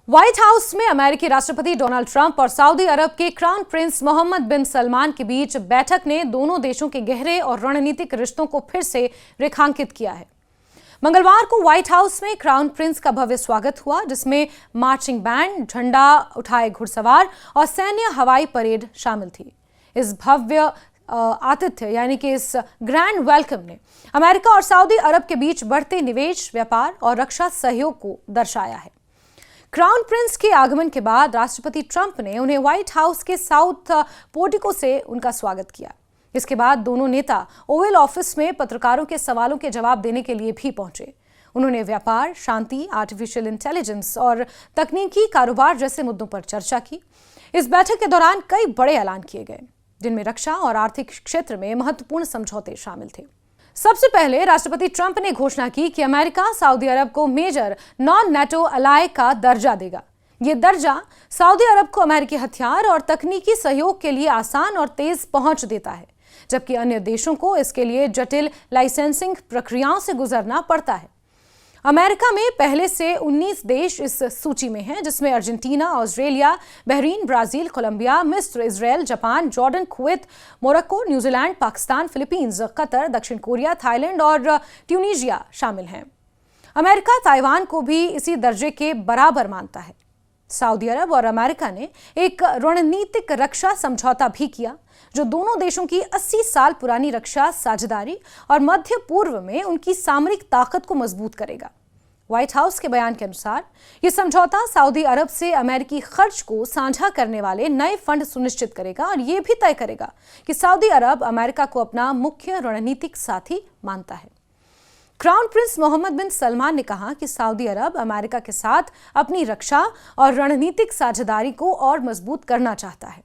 White house में अमेरिकी राष्ट्रपति डोनाल्ड ट्रंप और सऊदी अरब के क्राउन प्रिंस मोहम्मद बिन सलमान के बीच बैठक ने दोनों देशों के गहरे और रणनीतिक रिश्तों को फिर से रेखांकित किया है। मंगलवार को व्हाइट हाउस में क्राउन प्रिंस का भव्य स्वागत हुआ, जिसमें मार्चिंग बैंड, झंडा उठाए घुड़सवार और सैन्य हवाई परेड शामिल थी। इस भव्य आतिथ्य यानी कि इस ग्रैंड वेलकम ने अमेरिका और सऊदी अरब के बीच बढ़ते निवेश, व्यापार और रक्षा सहयोग को दर्शाया है। क्राउन प्रिंस के आगमन के बाद राष्ट्रपति ट्रंप ने उन्हें व्हाइट हाउस के साउथ पोर्टिको से उनका स्वागत किया। इसके बाद दोनों नेता ओवल ऑफिस में पत्रकारों के सवालों के जवाब देने के लिए भी पहुंचे। उन्होंने व्यापार, शांति, आर्टिफिशियल इंटेलिजेंस और तकनीकी कारोबार जैसे मुद्दों पर चर्चा की। इस बैठक के दौरान कई बड़े ऐलान किए गए, जिनमें रक्षा और आर्थिक क्षेत्र में महत्वपूर्ण समझौते शामिल थे। सबसे पहले राष्ट्रपति ट्रंप ने घोषणा की कि अमेरिका सऊदी अरब को मेजर नॉन नेटो अलाय का दर्जा देगा। यह दर्जा सऊदी अरब को अमेरिकी हथियार और तकनीकी सहयोग के लिए आसान और तेज पहुंच देता है, जबकि अन्य देशों को इसके लिए जटिल लाइसेंसिंग प्रक्रियाओं से गुजरना पड़ता है। अमेरिका में पहले से 19 देश इस सूची में हैं, जिसमें Argentina, Australia, Bahrain, Brazil, Colombia, मिस्र, Israel, Japan, Jordan, Kuwait, Morocco, New Zealand, Pakistan, Philippines, Qatar, दक्षिण कोरिया, थाईलैंड और ट्यूनीशिया शामिल हैं। अमेरिका ताइवान को भी इसी दर्जे के बराबर मानता है। सऊदी अरब और अमेरिका ने एक रणनीतिक रक्षा समझौता भी किया, जो दोनों देशों की 80 साल पुरानी रक्षा साझेदारी और मध्य पूर्व में उनकी सामरिक ताकत को मजबूत करेगा। व्हाइट हाउस के बयान के अनुसार यह समझौता सऊदी अरब से अमेरिकी खर्च को साझा करने वाले नए फंड सुनिश्चित करेगा और यह भी तय करेगा कि सऊदी अरब अमेरिका को अपना मुख्य रणनीतिक साथी मानता है। क्राउन प्रिंस मोहम्मद बिन सलमान ने कहा कि सऊदी अरब अमेरिका के साथ अपनी रक्षा और रणनीतिक साझेदारी को और मजबूत करना चाहता है।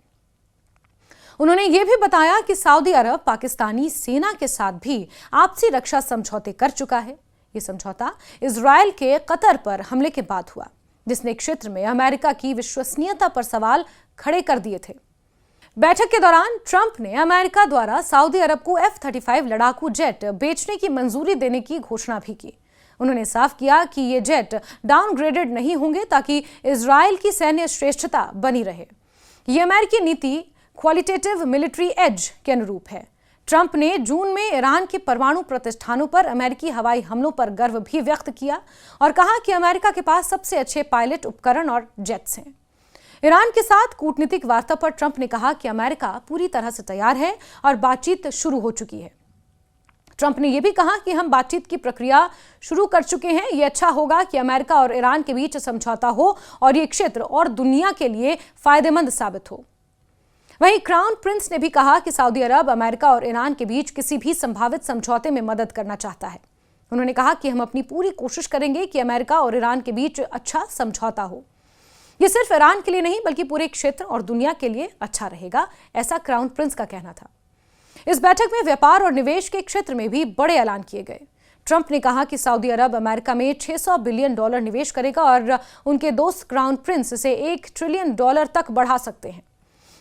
उन्होंने यह भी बताया कि सऊदी अरब पाकिस्तानी सेना के साथ भी आपसी रक्षा समझौते कर चुका है। यह समझौता इजरायल के कतर पर हमले के बाद हुआ, जिसने क्षेत्र में अमेरिका की विश्वसनीयता पर सवाल खड़े कर दिए थे। बैठक के दौरान ट्रंप ने अमेरिका द्वारा सऊदी अरब को F-35 लड़ाकू जेट बेचने की मंजूरी देने की घोषणा भी की। उन्होंने साफ किया कि ये जेट डाउनग्रेडेड नहीं होंगे, ताकि इजरायल की सैन्य श्रेष्ठता बनी रहे। ये अमेरिकी नीति क्वालिटेटिव मिलिट्री एज के अनुरूप है। ट्रंप ने जून में ईरान के परमाणु प्रतिष्ठानों पर अमेरिकी हवाई हमलों पर गर्व भी व्यक्त किया और कहा कि अमेरिका के पास सबसे अच्छे पायलट उपकरण और जेट्स हैं। ईरान के साथ कूटनीतिक वार्ता पर ट्रंप ने कहा कि अमेरिका पूरी तरह से तैयार है और बातचीत शुरू हो चुकी है। ट्रंप ने यह भी कहा कि हम बातचीत की प्रक्रिया शुरू कर चुके हैं। यह अच्छा होगा कि अमेरिका और ईरान के बीच समझौता हो और यह क्षेत्र और दुनिया के लिए फायदेमंद साबित हो। वहीं क्राउन प्रिंस ने भी कहा कि सऊदी अरब अमेरिका और ईरान के बीच किसी भी संभावित समझौते में मदद करना चाहता है। उन्होंने कहा कि हम अपनी पूरी कोशिश करेंगे कि अमेरिका और ईरान के बीच अच्छा समझौता हो। यह सिर्फ ईरान के लिए नहीं, बल्कि पूरे क्षेत्र और दुनिया के लिए अच्छा रहेगा, ऐसा क्राउन प्रिंस का कहना था। इस बैठक में व्यापार और निवेश के क्षेत्र में भी बड़े ऐलान किए गए। ट्रंप ने कहा कि सऊदी अरब अमेरिका में $600 बिलियन निवेश करेगा और उनके दोस्त क्राउन प्रिंस इसे $1 ट्रिलियन तक बढ़ा सकते हैं।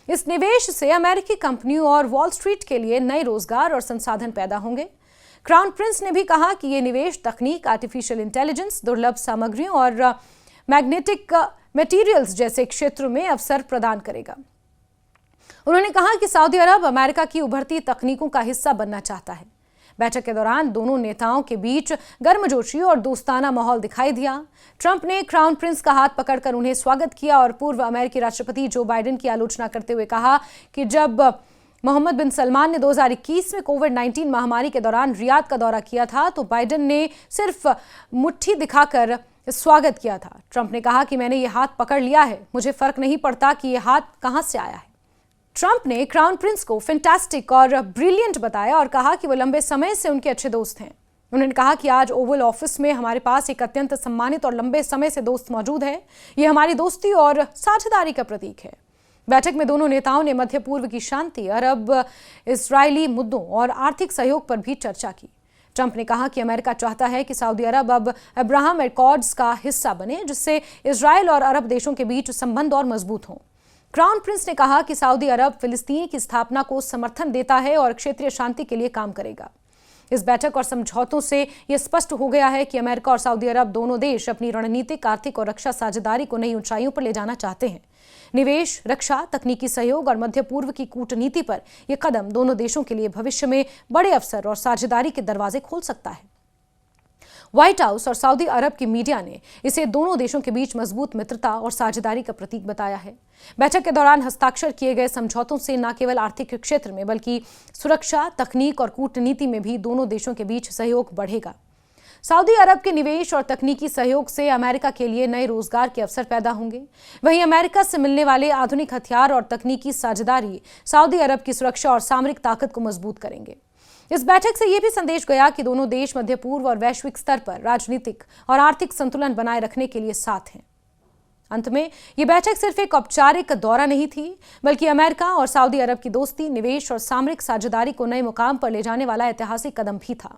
इस निवेश से अमेरिकी कंपनियों और वॉल स्ट्रीट के लिए नए रोजगार और संसाधन पैदा होंगे। क्राउन प्रिंस ने भी कहा कि यह निवेश तकनीक, आर्टिफिशियल इंटेलिजेंस, दुर्लभ सामग्रियों और मैग्नेटिक मटेरियल्स जैसे क्षेत्रों में अवसर प्रदान करेगा। उन्होंने कहा कि सऊदी अरब अमेरिका की उभरती तकनीकों का हिस्सा बनना चाहता है। बैठक के दौरान दोनों नेताओं के बीच गर्मजोशी और दोस्ताना माहौल दिखाई दिया। ट्रंप ने क्राउन प्रिंस का हाथ पकड़कर उन्हें स्वागत किया और पूर्व अमेरिकी राष्ट्रपति जो बाइडेन की आलोचना करते हुए कहा कि जब मोहम्मद बिन सलमान ने 2021 में कोविड-19 महामारी के दौरान रियाद का दौरा किया था, तो बाइडेन ने सिर्फ मुट्ठी दिखाकर स्वागत किया था। ट्रंप ने कहा कि मैंने ये हाथ पकड़ लिया है, मुझे फर्क नहीं पड़ता कि ये हाथ कहां से आया है। ट्रंप ने क्राउन प्रिंस को फैंटास्टिक और ब्रिलियंट बताया और कहा कि वो लंबे समय से उनके अच्छे दोस्त हैं। उन्होंने कहा कि आज ओवल ऑफिस में हमारे पास एक अत्यंत सम्मानित और लंबे समय से दोस्त मौजूद है। ये हमारी दोस्ती और साझेदारी का प्रतीक है। बैठक में दोनों नेताओं ने मध्य पूर्व की शांति, अरब इजरायली मुद्दों और आर्थिक सहयोग पर भी चर्चा की। ट्रंप ने कहा कि अमेरिका चाहता है कि सऊदी अरब अब अब्राहम एकॉर्ड्स का हिस्सा बने, जिससे इजरायल और अरब देशों के बीच संबंध और मजबूत हों। क्राउन प्रिंस ने कहा कि सऊदी अरब फिलिस्तीन की स्थापना को समर्थन देता है और क्षेत्रीय शांति के लिए काम करेगा। इस बैठक और समझौतों से यह स्पष्ट हो गया है कि अमेरिका और सऊदी अरब दोनों देश अपनी रणनीतिक, आर्थिक और रक्षा साझेदारी को नई ऊंचाइयों पर ले जाना चाहते हैं। निवेश, रक्षा, तकनीकी सहयोग और मध्य पूर्व की कूटनीति पर यह कदम दोनों देशों के लिए भविष्य में बड़े अवसर और साझेदारी के दरवाजे खोल सकता है। व्हाइट हाउस और सऊदी अरब की मीडिया ने इसे दोनों देशों के बीच मजबूत मित्रता और साझेदारी का प्रतीक बताया है। बैठक के दौरान हस्ताक्षर किए गए समझौतों से न केवल आर्थिक क्षेत्र में बल्कि सुरक्षा, तकनीक और कूटनीति में भी दोनों देशों के बीच सहयोग बढ़ेगा। सऊदी अरब के निवेश और तकनीकी सहयोग से अमेरिका के लिए नए रोजगार के अवसर पैदा होंगे। वहीं अमेरिका से मिलने वाले आधुनिक हथियार और तकनीकी साझेदारी सऊदी अरब की सुरक्षा और सामरिक ताकत को मजबूत करेंगे। इस बैठक से यह भी संदेश गया कि दोनों देश मध्य पूर्व और वैश्विक स्तर पर राजनीतिक और आर्थिक संतुलन बनाए रखने के लिए साथ हैं। अंत में यह बैठक सिर्फ एक औपचारिक दौरा नहीं थी, बल्कि अमेरिका और सऊदी अरब की दोस्ती, निवेश और सामरिक साझेदारी को नए मुकाम पर ले जाने वाला ऐतिहासिक कदम भी था।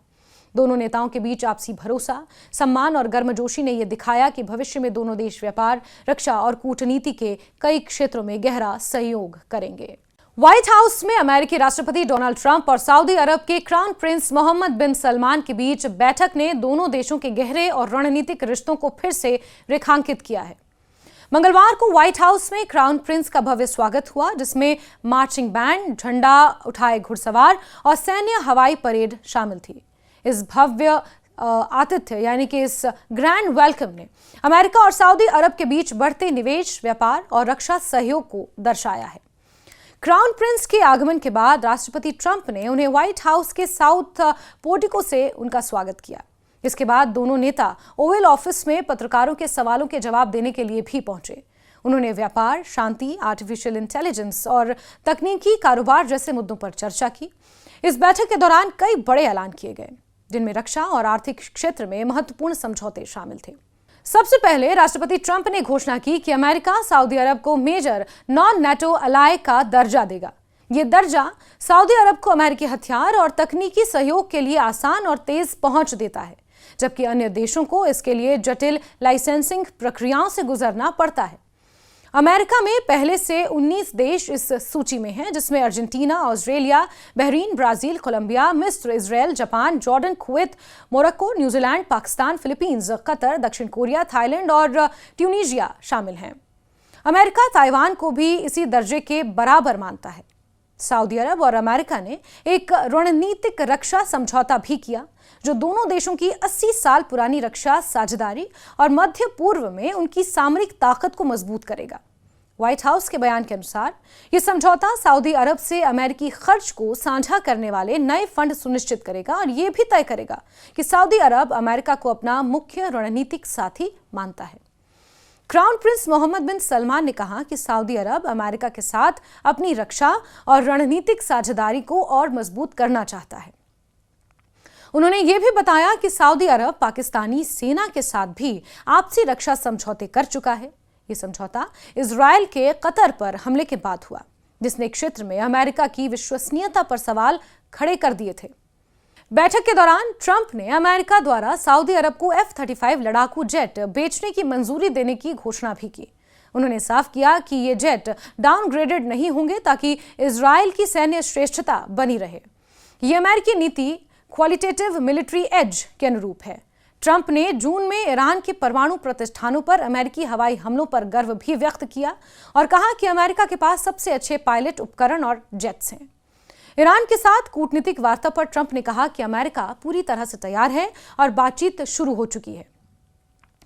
दोनों नेताओं के बीच आपसी भरोसा, सम्मान और गर्मजोशी ने यह दिखाया कि भविष्य में दोनों देश व्यापार, रक्षा और कूटनीति के कई क्षेत्रों में गहरा सहयोग करेंगे। व्हाइट हाउस में अमेरिकी राष्ट्रपति डोनाल्ड ट्रंप और सऊदी अरब के क्राउन प्रिंस मोहम्मद बिन सलमान के बीच बैठक ने दोनों देशों के गहरे और रणनीतिक रिश्तों को फिर से रेखांकित किया है। मंगलवार को व्हाइट हाउस में क्राउन प्रिंस का भव्य स्वागत हुआ, जिसमें मार्चिंग बैंड, झंडा उठाए घुड़सवार और सैन्य हवाई परेड शामिल थी। इस भव्य आतिथ्य यानी कि इस ग्रैंड वेलकम ने अमेरिका और सऊदी अरब के बीच बढ़ते निवेश, व्यापार और रक्षा सहयोग को दर्शाया है। क्राउन प्रिंस के आगमन के बाद राष्ट्रपति ट्रंप ने उन्हें व्हाइट हाउस के साउथ पोर्टिको से उनका स्वागत किया। इसके बाद दोनों नेता ओवल ऑफिस में पत्रकारों के सवालों के जवाब देने के लिए भी पहुंचे। उन्होंने व्यापार, शांति, आर्टिफिशियल इंटेलिजेंस और तकनीकी कारोबार जैसे मुद्दों पर चर्चा की। इस बैठक के दौरान कई बड़े ऐलान किए गए, जिनमें रक्षा और आर्थिक क्षेत्र में महत्वपूर्ण समझौते शामिल थे। सबसे पहले राष्ट्रपति ट्रंप ने घोषणा की कि अमेरिका सऊदी अरब को मेजर नॉन नेटो अलाय का दर्जा देगा। यह दर्जा सऊदी अरब को अमेरिकी हथियार और तकनीकी सहयोग के लिए आसान और तेज पहुंच देता है, जबकि अन्य देशों को इसके लिए जटिल लाइसेंसिंग प्रक्रियाओं से गुजरना पड़ता है। अमेरिका में पहले से 19 देश इस सूची में हैं, जिसमें Argentina, Australia, Bahrain, Brazil, Colombia, मिस्र, Israel, Japan, Jordan, Kuwait, Morocco, New Zealand, Pakistan, Philippines, Qatar, दक्षिण कोरिया, थाईलैंड और ट्यूनीशिया शामिल हैं। अमेरिका ताइवान को भी इसी दर्जे के बराबर मानता है। सऊदी अरब और अमेरिका ने एक रणनीतिक रक्षा समझौता भी किया, जो दोनों देशों की 80 साल पुरानी रक्षा साझेदारी और मध्य पूर्व में उनकी सामरिक ताकत को मजबूत करेगा। व्हाइट हाउस के बयान के अनुसार यह समझौता सऊदी अरब से अमेरिकी खर्च को साझा करने वाले नए फंड सुनिश्चित करेगा और यह भी तय करेगा कि सऊदी अरब अमेरिका को अपना मुख्य रणनीतिक साथी मानता है। क्राउन प्रिंस मोहम्मद बिन सलमान ने कहा कि सऊदी अरब अमेरिका के साथ अपनी रक्षा और रणनीतिक साझेदारी को और मजबूत करना चाहता है। उन्होंने यह भी बताया कि सऊदी अरब पाकिस्तानी सेना के साथ भी आपसी रक्षा समझौते कर चुका है। यह समझौता इजरायल के कतर पर हमले के बाद हुआ, जिसने क्षेत्र में अमेरिका की विश्वसनीयता पर सवाल खड़े कर दिए थे। बैठक के दौरान ट्रंप ने अमेरिका द्वारा सऊदी अरब को F-35 लड़ाकू जेट बेचने की मंजूरी देने की घोषणा भी की। उन्होंने साफ किया कि ये जेट डाउनग्रेडेड नहीं होंगे, ताकि इजरायल की सैन्य श्रेष्ठता बनी रहे। ये अमेरिकी नीति क्वालिटेटिव मिलिट्री एज के अनुरूप है। ट्रंप ने जून में ईरान के परमाणु प्रतिष्ठानों पर अमेरिकी हवाई हमलों पर गर्व भी व्यक्त किया और कहा कि अमेरिका के पास सबसे अच्छे पायलट उपकरण और जेट्स हैं। ईरान के साथ कूटनीतिक वार्ता पर ट्रंप ने कहा कि अमेरिका पूरी तरह से तैयार है और बातचीत शुरू हो चुकी है।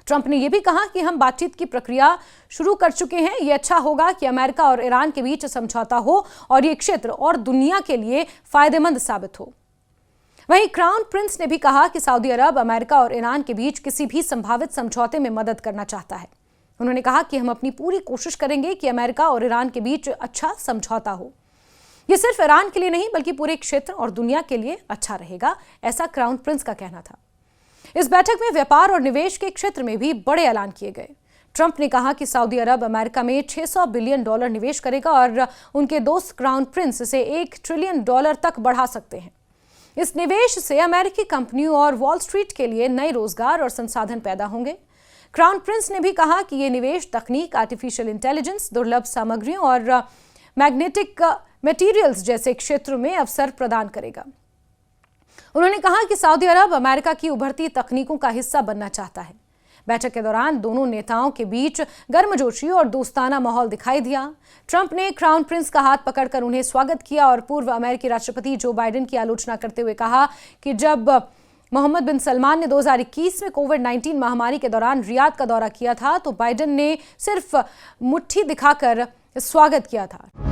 ट्रंप ने यह भी कहा कि हम बातचीत की प्रक्रिया शुरू कर चुके हैं। यह अच्छा होगा कि अमेरिका और ईरान के बीच समझौता हो और यह क्षेत्र और दुनिया के लिए फायदेमंद साबित हो। वहीं क्राउन प्रिंस ने भी कहा कि सऊदी अरब अमेरिका और ईरान के बीच किसी भी संभावित समझौते में मदद करना चाहता है। उन्होंने कहा कि हम अपनी पूरी कोशिश करेंगे कि अमेरिका और ईरान के बीच अच्छा समझौता हो। यह सिर्फ ईरान के लिए नहीं, बल्कि पूरे क्षेत्र और दुनिया के लिए अच्छा रहेगा, ऐसा क्राउन प्रिंस का कहना था। इस बैठक में व्यापार और निवेश के क्षेत्र में भी बड़े ऐलान किए गए। ट्रंप ने कहा कि सऊदी अरब अमेरिका में $600 बिलियन निवेश करेगा और उनके दोस्त क्राउन प्रिंस इसे $1 ट्रिलियन तक बढ़ा सकते हैं। इस निवेश से अमेरिकी कंपनियों और वॉल स्ट्रीट के लिए नए रोजगार और संसाधन पैदा होंगे। क्राउन प्रिंस ने भी कहा कि यह निवेश तकनीक, आर्टिफिशियल इंटेलिजेंस, दुर्लभ सामग्रियों और मैग्नेटिक मटेरियल्स जैसे क्षेत्रों में अवसर प्रदान करेगा। उन्होंने कहा कि सऊदी अरब अमेरिका की उभरती तकनीकों का हिस्सा बनना चाहता है। बैठक के दौरान दोनों नेताओं के बीच गर्मजोशी और दोस्ताना माहौल दिखाई दिया। ट्रंप ने क्राउन प्रिंस का हाथ पकड़कर उन्हें स्वागत किया और पूर्व अमेरिकी राष्ट्रपति जो बाइडेन की आलोचना करते हुए कहा कि जब मोहम्मद बिन सलमान ने 2021 में कोविड-19 महामारी के दौरान रियाद का दौरा किया था तो बाइडेन ने सिर्फ मुट्ठी दिखाकर स्वागत किया था।